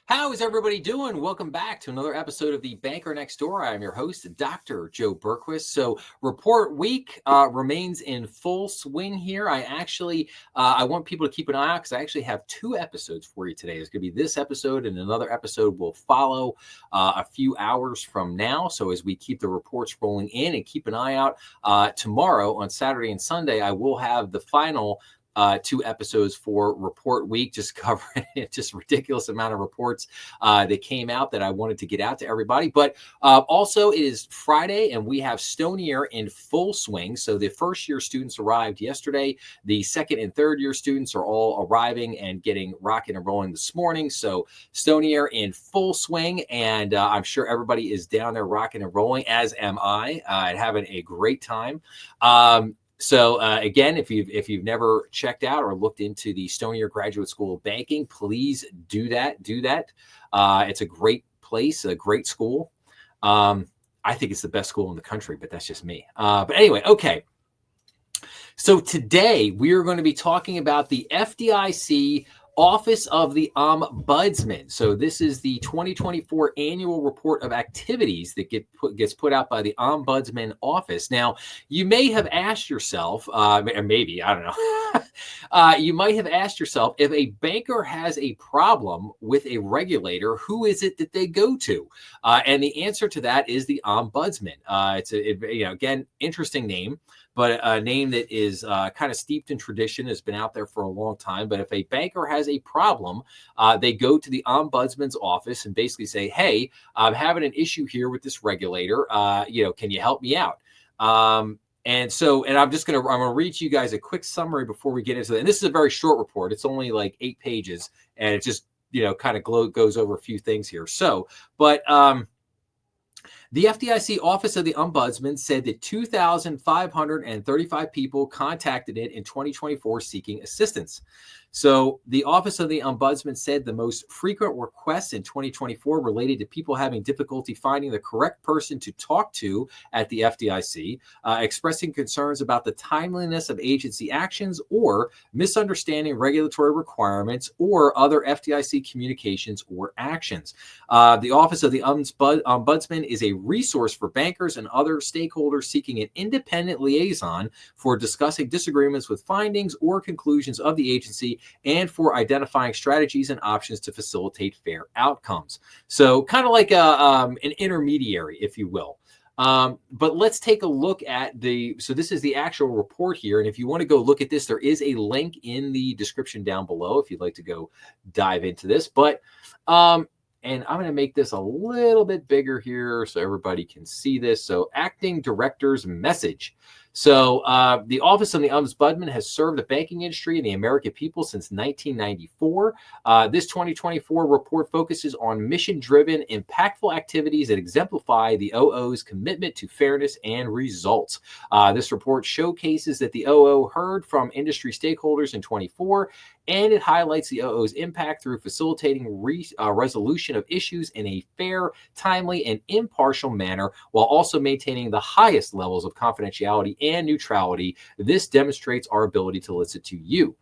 How is everybody doing? Welcome back to another episode of the Banker Next Door. I'm your host, Dr. Joe Berquist. So, report week remains in full swing here. I want people to keep an eye out because I actually have two episodes for you today. There's going to be this episode, and another episode will follow a few hours from now. So, as we keep the reports rolling in, and keep an eye out tomorrow on Saturday and Sunday, I will have the final two episodes for report week, just covering just ridiculous amount of reports that came out that I wanted to get out to everybody. But also it is Friday and we have Stony Year in full swing. So the first year students arrived yesterday. The second and third year students are all arriving and getting rocking and rolling this morning. So Stony Year in full swing, and I'm sure everybody is down there rocking and rolling, as am I, and having a great time. So again, if you've never checked out or looked into the Stony Year Graduate School of Banking, please do that. It's a great place, a great school. I think it's the best school in the country, but that's just me. But anyway, okay. So today we are going to be talking about the FDIC Office of the Ombudsman. So this is the 2024 annual report of activities that gets put out by the Ombudsman Office. Now, you may have asked yourself, maybe, I don't know, you might have asked yourself, if a banker has a problem with a regulator, who is it that they go to? And the answer to that is the Ombudsman. Again, interesting name, but a name that is kind of steeped in tradition, has been out there for a long time. But if a banker has a problem, they go to the Ombudsman's office and basically say, hey, I'm having an issue here with this regulator. Can you help me out? And I'm going to read to you guys a quick summary before we get into it. And this is a very short report. It's only like 8 pages, and it just, kind of goes over a few things here. The FDIC Office of the Ombudsman said that 2,535 people contacted it in 2024 seeking assistance. So the Office of the Ombudsman said the most frequent requests in 2024 related to people having difficulty finding the correct person to talk to at the FDIC, expressing concerns about the timeliness of agency actions or misunderstanding regulatory requirements or other FDIC communications or actions. The Office of the Ombudsman is a resource for bankers and other stakeholders seeking an independent liaison for discussing disagreements with findings or conclusions of the agency and for identifying strategies and options to facilitate fair outcomes. So kind of like an intermediary, if you will. But let's take a look at so this is the actual report here. And if you want to go look at this, there is a link in the description down below if you'd like to go dive into this. But and I'm going to make this a little bit bigger here so everybody can see this. So acting director's message. So the Office of the Ombudsman has served the banking industry and the American people since 1994. This 2024 report focuses on mission-driven, impactful activities that exemplify the OO's commitment to fairness and results. This report showcases that the OO heard from industry stakeholders in 24, and it highlights the OO's impact through facilitating resolution of issues in a fair, timely, and impartial manner, while also maintaining the highest levels of confidentiality and neutrality. This demonstrates our ability to listen to you.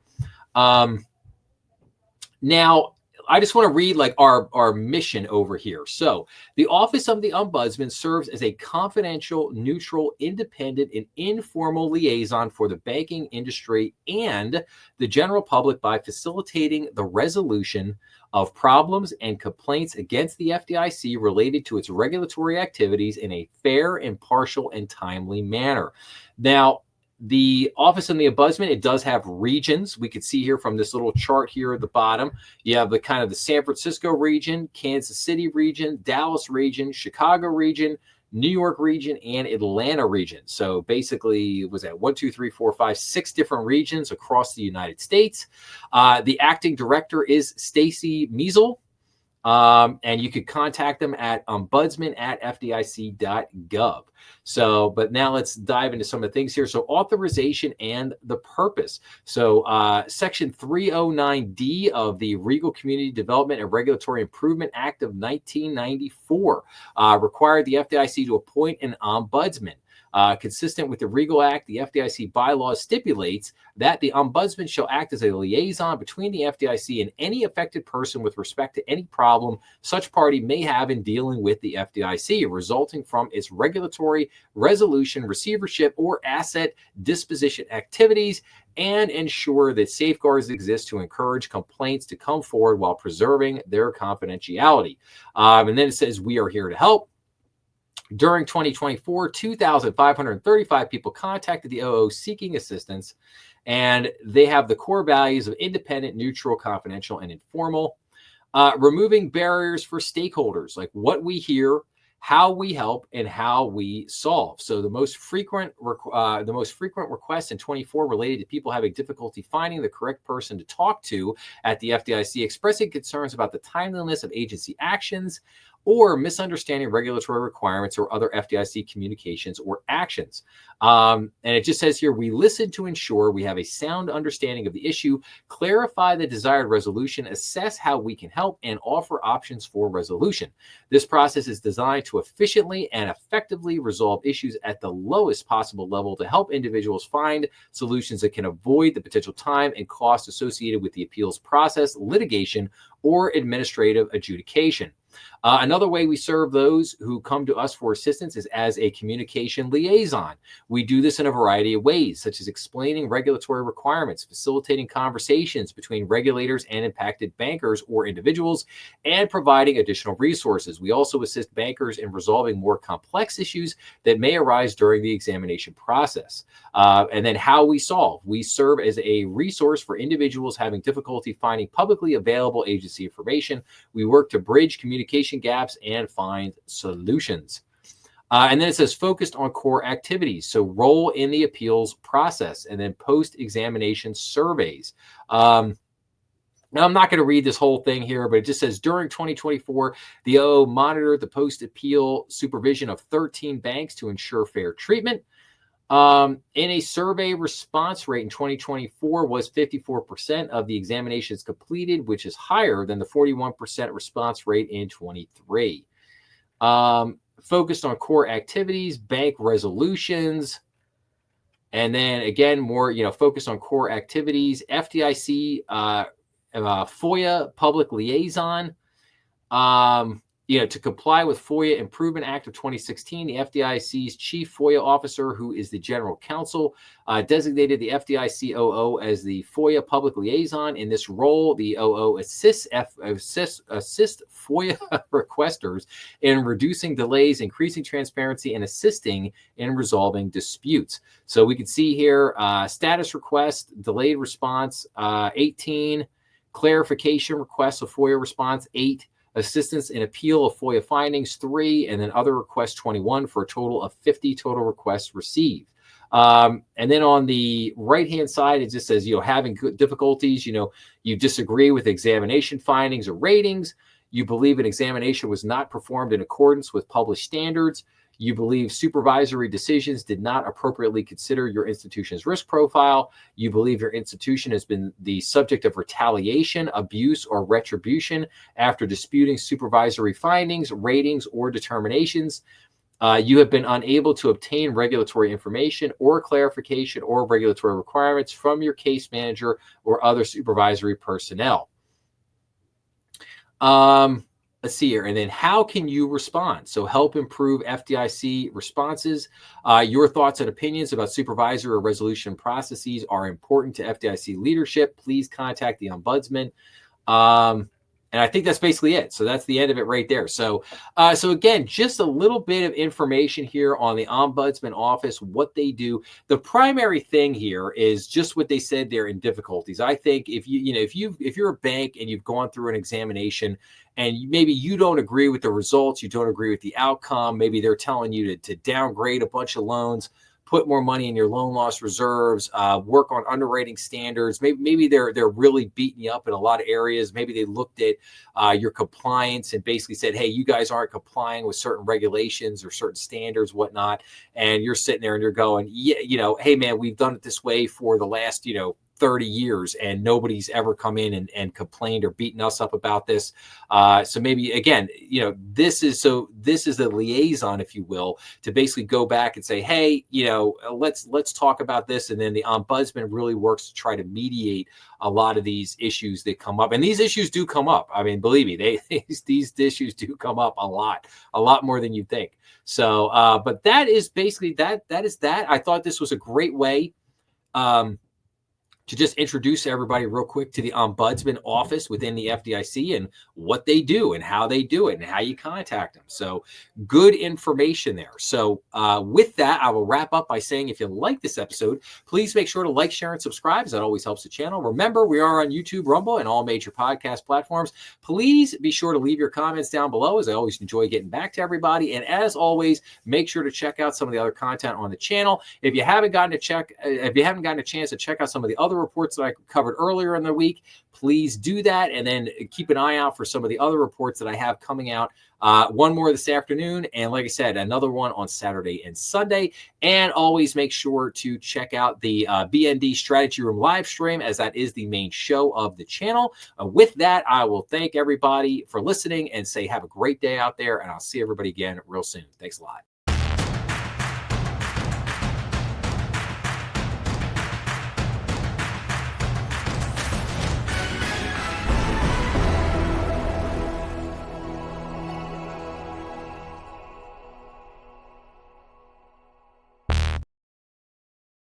Now, I just want to read like our mission over here. So the Office of the Ombudsman serves as a confidential, neutral, independent, and informal liaison for the banking industry and the general public by facilitating the resolution of problems and complaints against the FDIC related to its regulatory activities in a fair, impartial, and timely manner. Now, the Office of the Ombudsman, it does have regions. We could see here from this little chart here at the bottom, you have the kind of the San Francisco region, Kansas City region, Dallas region, Chicago region, New York region, and Atlanta region. So basically, was that 6 different regions across the United States. The acting director is Stacy Measle. And you could contact them at ombudsman@fdic.gov. So, but now let's dive into some of the things here. So authorization and the purpose. So Section 309D of the Regal Community Development and Regulatory Improvement Act of 1994 required the FDIC to appoint an ombudsman. Consistent with the Regal Act, the FDIC bylaws stipulates that the ombudsman shall act as a liaison between the FDIC and any affected person with respect to any problem such party may have in dealing with the FDIC, resulting from its regulatory, resolution, receivership, or asset disposition activities, and ensure that safeguards exist to encourage complaints to come forward while preserving their confidentiality. And then it says, we are here to help. During 2024, 2,535 people contacted the OO seeking assistance, and they have the core values of independent, neutral, confidential, and informal. Removing barriers for stakeholders, like what we hear, how we help, and how we solve. So the most frequent requests in 24 related to people having difficulty finding the correct person to talk to at the FDIC, expressing concerns about the timeliness of agency actions, or misunderstanding regulatory requirements or other FDIC communications or actions. And it just says here, we listen to ensure we have a sound understanding of the issue, clarify the desired resolution, assess how we can help, and offer options for resolution. This process is designed to efficiently and effectively resolve issues at the lowest possible level to help individuals find solutions that can avoid the potential time and cost associated with the appeals process, litigation, or administrative adjudication. Another way we serve those who come to us for assistance is as a communication liaison. We do this in a variety of ways, such as explaining regulatory requirements, facilitating conversations between regulators and impacted bankers or individuals, and providing additional resources. We also assist bankers in resolving more complex issues that may arise during the examination process. And then how we solve. We serve as a resource for individuals having difficulty finding publicly available agency information. We work to bridge communication gaps and find solutions. And then it says focused on core activities. So role in the appeals process, and then post-examination surveys. Now, I'm not going to read this whole thing here, but it just says during 2024, the OO monitored the post-appeal supervision of 13 banks to ensure fair treatment. In a survey, response rate in 2024 was 54% of the examinations completed, which is higher than the 41% response rate in 23. Focused on core activities, bank resolutions, and then again, more, focused on core activities, FDIC, FOIA public liaison, to comply with FOIA Improvement Act of 2016, the FDIC's chief FOIA officer, who is the general counsel, designated the FDIC OO as the FOIA public liaison. In this role, the OO assists FOIA requesters in reducing delays, increasing transparency, and assisting in resolving disputes. So we can see here, status request, delayed response, 18, clarification requests of FOIA response, 8, assistance in appeal of FOIA findings, 3, and then other requests, 21, for a total of 50 total requests received. And then on the right-hand side, it just says, having difficulties, you disagree with examination findings or ratings, you believe an examination was not performed in accordance with published standards, you believe supervisory decisions did not appropriately consider your institution's risk profile, you believe your institution has been the subject of retaliation, abuse, or retribution after disputing supervisory findings, ratings, or determinations. You have been unable to obtain regulatory information or clarification or regulatory requirements from your case manager or other supervisory personnel. Let's see here. And then how can you respond? So help improve FDIC responses. Your thoughts and opinions about supervisory or resolution processes are important to FDIC leadership. Please contact the Ombudsman. And I think that's basically it. So that's the end of it right there. So again, just a little bit of information here on the Ombudsman Office, what they do. The primary thing here is just what they said they're in difficulties. I think if you're a bank and you've gone through an examination and maybe you don't agree with the results, you don't agree with the outcome, maybe they're telling you to downgrade a bunch of loans, put more money in your loan loss reserves, work on underwriting standards. Maybe they're really beating you up in a lot of areas. Maybe they looked at your compliance and basically said, hey, you guys aren't complying with certain regulations or certain standards, whatnot. And you're sitting there and you're going, yeah, hey man, we've done it this way for the last, 30 years and nobody's ever come in and complained or beaten us up about this. So maybe again, this is the liaison, if you will, to basically go back and say, hey, let's talk about this. And then the ombudsman really works to try to mediate a lot of these issues that come up. And these issues do come up. I mean, believe me, these issues do come up a lot more than you think. So, but that is basically that is that. I thought this was a great way to just introduce everybody real quick to the Ombudsman office within the FDIC and what they do and how they do it and how you contact them. So good information there. So with that, I will wrap up by saying, if you like this episode, please make sure to like, share, and subscribe, as that always helps the channel. Remember, we are on YouTube, Rumble, and all major podcast platforms. Please be sure to leave your comments down below, as I always enjoy getting back to everybody. And as always, make sure to check out some of the other content on the channel. If you haven't gotten a chance to check out some of the other reports that I covered earlier in the week, please do that. And then keep an eye out for some of the other reports that I have coming out. One more this afternoon. And like I said, another one on Saturday and Sunday. And always make sure to check out the BND Strategy Room live stream, as that is the main show of the channel. With that, I will thank everybody for listening and say have a great day out there. And I'll see everybody again real soon. Thanks a lot.